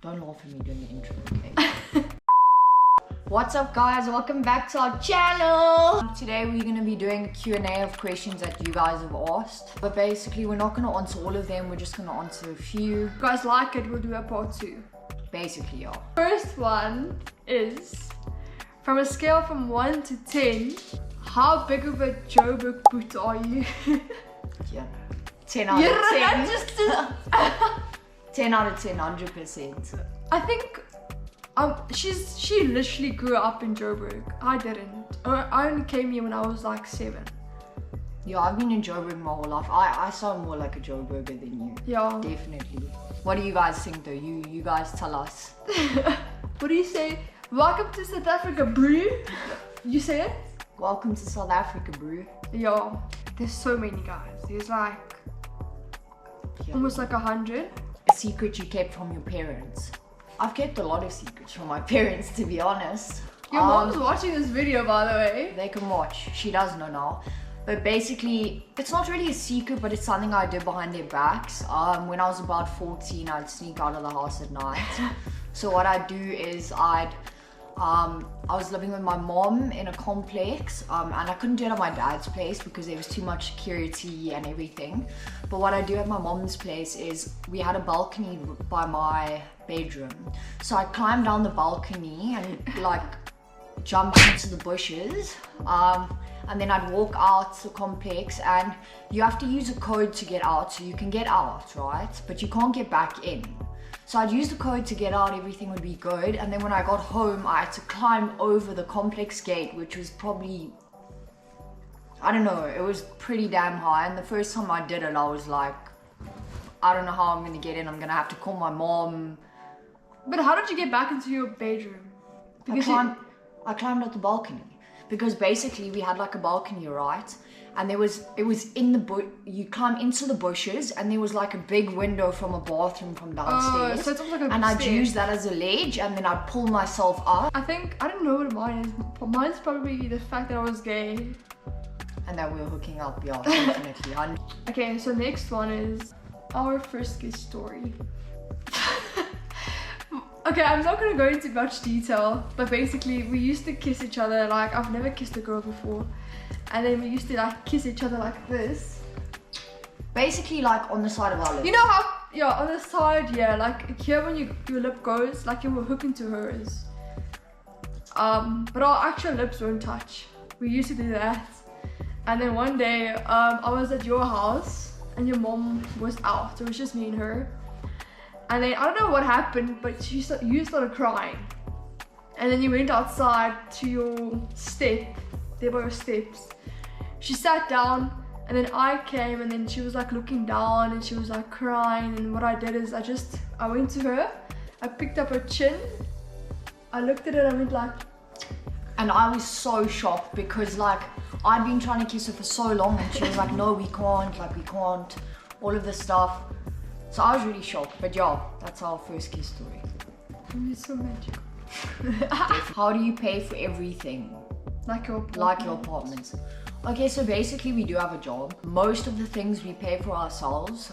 Don't laugh at me doing the intro, okay? What's up guys, welcome back to our channel. Today we're going to be doing a Q&A of questions that you guys have asked. But basically we're not going to answer all of them, we're just going to answer a few. If you guys like it, we'll do a part 2. Basically, yeah. First one is, from a scale from 1 to 10, how big of a Joburg boot are you? Yeah. 10 out of 10. 10 out of 10, 100%. I think she literally grew up in Joburg. I didn't. I only came here when I was like 7. Yeah, I've been in Joburg my whole life. I sound more like a Joburger than you. Yeah. Definitely. What do you guys think though? You guys tell us. What do you say? Welcome to South Africa, bro. You say it? Welcome to South Africa, bro. Yeah. There's so many guys. There's like almost like 100. A secret you kept from your parents. I've kept a lot of secrets from my parents, to be honest. Your mom's watching this video, by the way. They can watch. She does know now. But basically, it's not really a secret, but it's something I did behind their backs. When I was about 14, I'd sneak out of the house at night. So what I'd do is I was living with my mom in a complex, and I couldn't do it at my dad's place because there was too much security and everything. But what I do at my mom's place is we had a balcony by my bedroom. So I climbed down the balcony and like jumped into the bushes. And then I'd walk out the complex, and you have to use a code to get out, so you can get out, right? But you can't get back in. So I'd use the code to get out, everything would be good. And then when I got home, I had to climb over the complex gate, which was probably, I don't know, it was pretty damn high. And the first time I did it, I was like, I don't know how I'm gonna get in. I'm gonna have to call my mom. But how did you get back into your bedroom? Because I climbed up the balcony. Because basically we had like a balcony, right? And it was in the you climb into the bushes, and there was like a big window from a bathroom from downstairs. So it's almost like a and I'd stair. use that as a ledge, and then I'd pull myself up. I don't know what mine is. Mine's probably the fact that I was gay. And that we were hooking up, yeah, definitely. Okay, so next one is our first kiss story. Okay, I'm not gonna go into much detail, but basically we used to kiss each other. Like, I've never kissed a girl before, and then we used to like kiss each other like this. Basically like on the side of our lips. You know how, yeah, on the side, yeah, like here when your lip goes, like you were hooking to hers. But our actual lips won't touch. We used to do that. And then one day, I was at your house, and your mom was out, so it was just me and her. And then I don't know what happened, but you started crying. And then you went outside to your step, there were your steps. She sat down, and then I came, and then she was like looking down, and she was like crying. And what I did is I went to her, I picked up her chin, I looked at it, and I went like. And I was so shocked because like I'd been trying to kiss her for so long, and she was like, no, we can't, all of this stuff. So I was really shocked, but yeah, that's our first kiss story. It's so magical. How do you pay for everything? Like your apartment. Like your apartments. Okay, so basically we do have a job. Most of the things we pay for ourselves,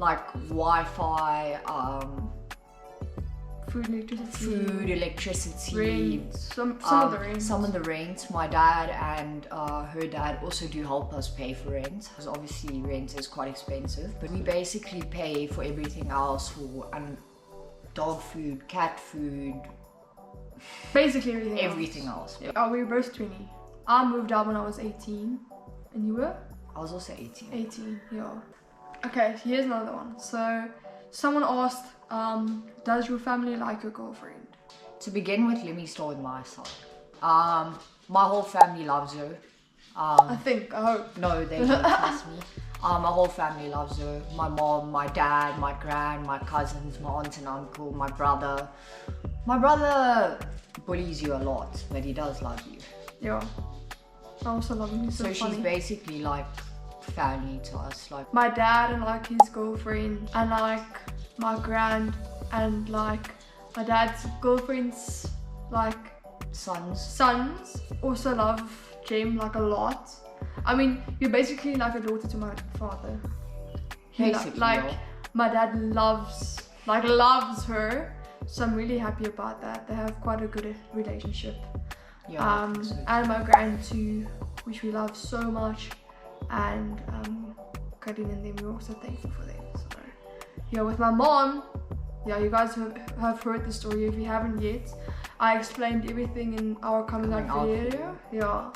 like Wi-Fi, food, electricity, rent, some of the rent. Some of the rent. My dad and her dad also do help us pay for rent, because obviously rent is quite expensive. But we basically pay for everything else, dog food, cat food, basically everything else. Yeah. Oh, we were both 20. I moved out when I was 18, and you were? I was also 18. 18, yeah. Okay, so here's another one. So someone asked, does your family like your girlfriend? To begin with, let me start with my side. My whole family loves her. I hope. No, they don't trust me. My whole family loves her. My mom, my dad, my gran, my cousins, my aunt and uncle, my brother. My brother bullies you a lot, but he does love you. Yeah. I also love him. So she's basically like family to us. Like my dad and like his girlfriend, and like my gran, and like my dad's girlfriend's like sons also love Gem like a lot. I mean, you're basically like a daughter to my father. Basically, like my dad loves like loves her. So I'm really happy about that. They have quite a good relationship. Yeah. And my grand too, which we love so much. And Karin and them, we're also thankful for them. So yeah, with my mom, yeah, you guys have heard the story. If you haven't yet, I explained everything in our coming out video. Yeah,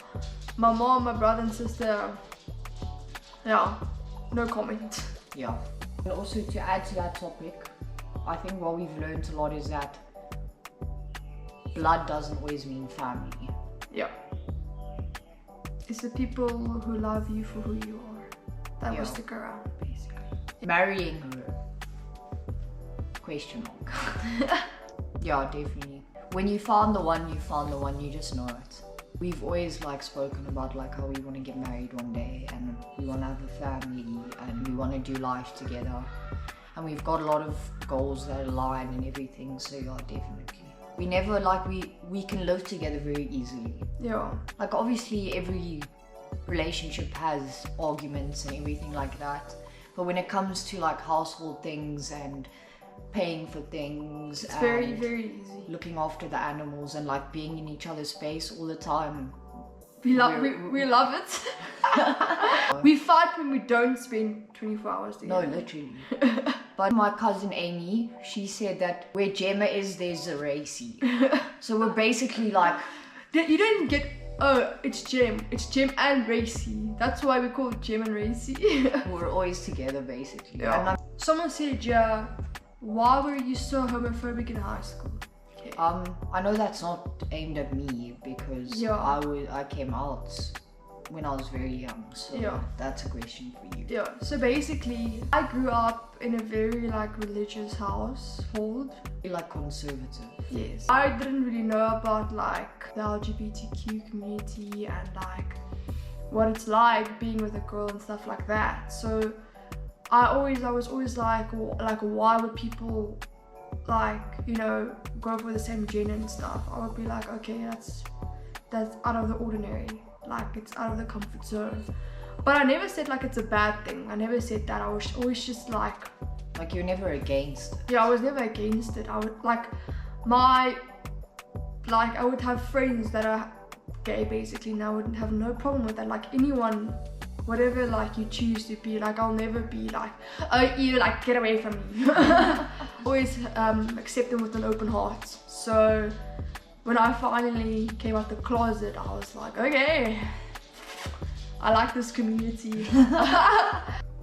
my mom, my brother and sister, yeah, no comment. Yeah. And also to add to that topic, I think what we've learned a lot is that blood doesn't always mean family. Yeah. It's the people who love you for who you are that will stick around, basically. Marrying her? Question mark. Yeah, definitely. When you found the one, you just know it. We've always like spoken about like how we want to get married one day and we want to have a family and we want to do life together. And we've got a lot of goals that align and everything, so yeah, definitely. We never like, we can live together very easily. Yeah. Like obviously every relationship has arguments and everything like that. But when it comes to like household things and paying for things, it's and very, very easy. looking after the animals and like being in each other's space all the time. We love it. We fight when we don't spend 24 hours together. No, literally. But my cousin Amy, she said that where Gemma is, there's a Racy. So we're basically like... You didn't get... Oh, it's Gem. It's Gem&Racy. That's why we call it Gem&Racy. We're always together, basically. Yeah. Someone said, yeah, why were you so homophobic in high school? Okay. I know that's not aimed at me because I came out when I was very young, so that's a question for you. Yeah, so basically I grew up in a very like religious household. Like conservative. Yes. I didn't really know about like the LGBTQ community and like what it's like being with a girl and stuff like that. So I was always like why would people like, you know, go for the same gender and stuff? I would be like, okay, that's out of the ordinary. Like it's out of the comfort zone. But I never said like it's a bad thing. I never said that. I was always just like you're never against it. Yeah, I was never against it. I would I would have friends that are gay basically, and I would have no problem with that. Like anyone, whatever like you choose to be, like I'll never be like, oh you like get away from me. Always accept them with an open heart. So when I finally came out the closet, I was like, okay, I like this community.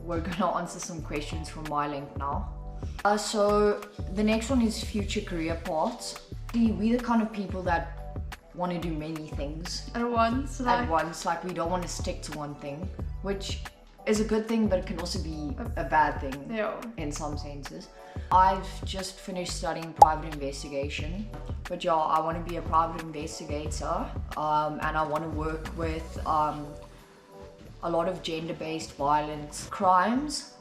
We're gonna answer some questions from my link now. So the next one is future career paths. We're the kind of people that want to do many things at once. Like we don't want to stick to one thing, which is a good thing, but it can also be a bad thing in some senses. I've just finished studying private investigation, but yeah, I want to be a private investigator, and I want to work with a lot of gender-based violence crimes,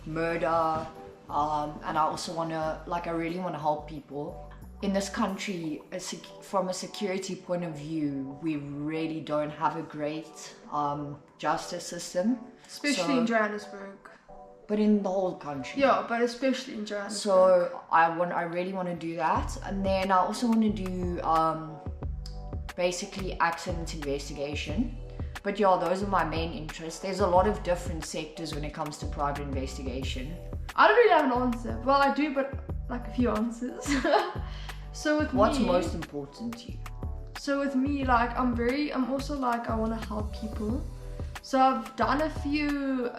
murder, and I also want to, I really want to help people. In this country, from a security point of view, we really don't have a great justice system. Especially in Johannesburg. But in the whole country. Yeah, but especially in Johannesburg. So I really want to do that. And then I also want to do basically accident investigation. But yeah, those are my main interests. There's a lot of different sectors when it comes to private investigation. I don't really have an answer. Well, I do, but like a few answers. So with what's most important to you? So with me, I'm also I want to help people. So I've done a few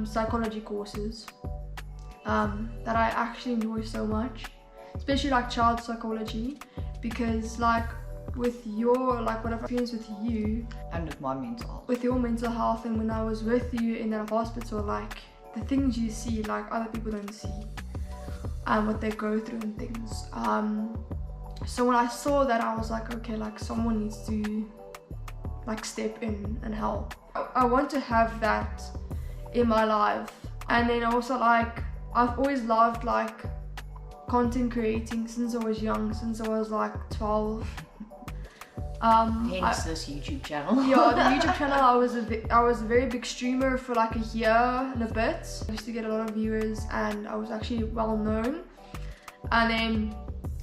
psychology courses that I actually enjoy so much, especially child psychology, because with your what I've experienced with you and with my mental health, with your mental health, and when I was with you in that hospital, the things you see other people don't see, and what they go through and things. So when I saw that, I was like, okay, someone needs to step in and help. I want to have that in my life. And then also I've always loved content creating since I was young, since I was 12. Hence this YouTube channel. Yeah, the YouTube channel, I was a very big streamer for like a year and a bit. I used to get a lot of viewers and I was actually well known. And then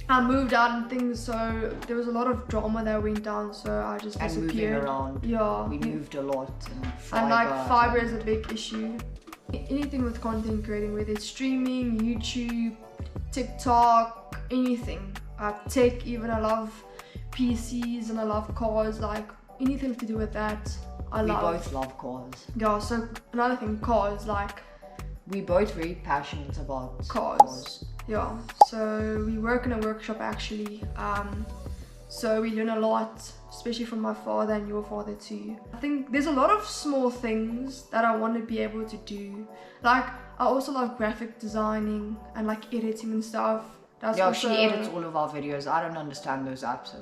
I moved out and things, so there was a lot of drama that went down, so I just disappeared. And moving around. Yeah. We moved a lot. And like fiber is a big issue. Anything with content creating, whether it's streaming, YouTube, TikTok, anything. Tech even, I love PCs and I love cars, like anything to do with that, I love. We both love cars. Yeah, so another thing, cars, like. We're both very passionate about cars. Yeah, so we work in a workshop actually. So we learn a lot, especially from my father and your father too. I think there's a lot of small things that I want to be able to do. Like, I also love graphic designing and like editing and stuff. She edits all of our videos. I don't understand those apps.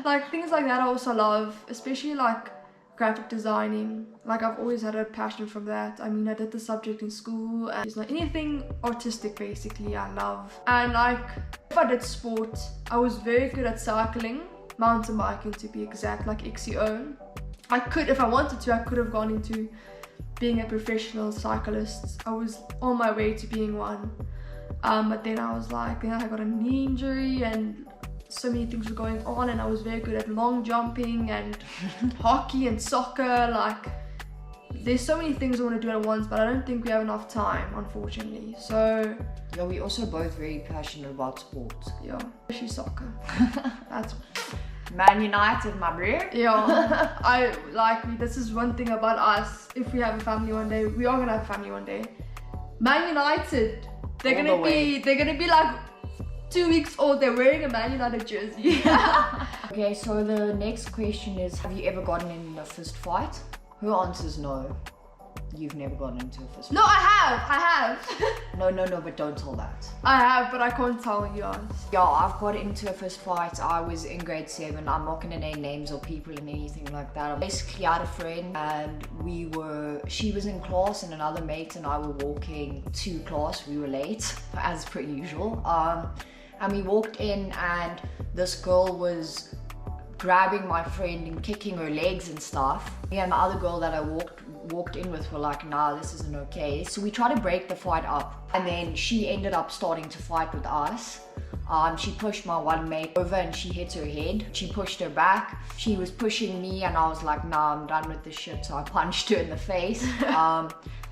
Like things like that I also love, especially like graphic designing. Like I've always had a passion from that. I mean, I did the subject in school and it's not anything artistic basically I love. And like if I did sport, I was very good at cycling, mountain biking to be exact, like XCO. I could, if I wanted to, I could have gone into being a professional cyclist. I was on my way to being one. But then I was like, then I got a knee injury and so many things were going on, and I was very good at long jumping and hockey and soccer. Like there's so many things I want to do at once, but I don't think we have enough time, unfortunately. So yeah, we're also both very passionate about sports. Yeah, especially soccer. That's Man United, my bro. Yeah, I like, this is one thing about us. If we have a family one day, we are gonna have a family one day. Man United, they're gonna be like 2 weeks old, they're wearing a Man United jersey. Okay, so the next question is, have you ever gotten in a fist fight? Who answers no? You've never gotten into a fist fight. No, I have. No, but don't tell that. I have, but I can't tell you guys. Yeah, I've got into a fist fight. I was in grade 7. I'm not gonna name names or people and anything like that. Basically, I had a friend and she was in class and another mate and I were walking to class. We were late, as per usual. And we walked in and this girl was grabbing my friend and kicking her legs and stuff. Me and the other girl that I walked in with were like, nah, this isn't okay. So we tried to break the fight up and then she ended up starting to fight with us. She pushed my one mate over and she hit her head. She pushed her back. She was pushing me and I was like, nah, I'm done with this shit. So I punched her in the face.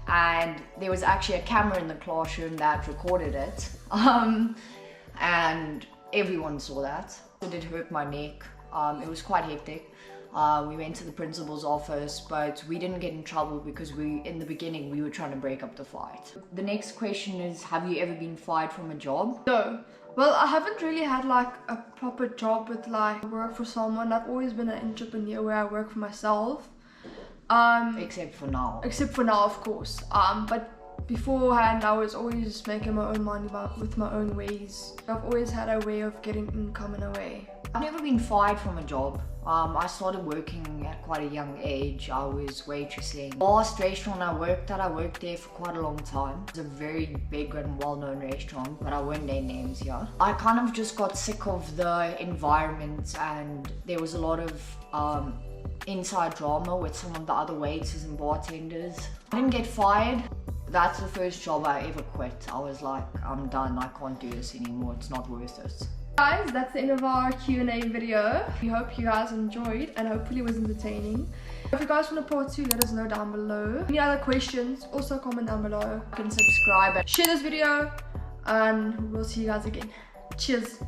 And there was actually a camera in the classroom that recorded it. And everyone saw that. It did hurt my neck. It was quite hectic. We went to the principal's office, but we didn't get in trouble because in the beginning, we were trying to break up the fight. The next question is, have you ever been fired from a job? No. Well, I haven't really had like a proper job with like work for someone. I've always been an entrepreneur where I work for myself. Except for now. Except for now, of course. But beforehand, I was always making my own money with my own ways. I've always had a way of getting income in a way. I've never been fired from a job. I started working at quite a young age. I was waitressing. The last restaurant I worked there for quite a long time. It's a very big and well-known restaurant, but I won't name names here. I kind of just got sick of the environment and there was a lot of inside drama with some of the other waiters and bartenders. I didn't get fired. That's the first job I ever quit. I was like, I'm done, I can't do this anymore, it's not worth it. Guys, that's the end of our Q&A video. We hope you guys enjoyed and hopefully it was entertaining. If you guys want a part 2, let us know down below. Any other questions, also comment down below. You can subscribe and share this video and we'll see you guys again. Cheers.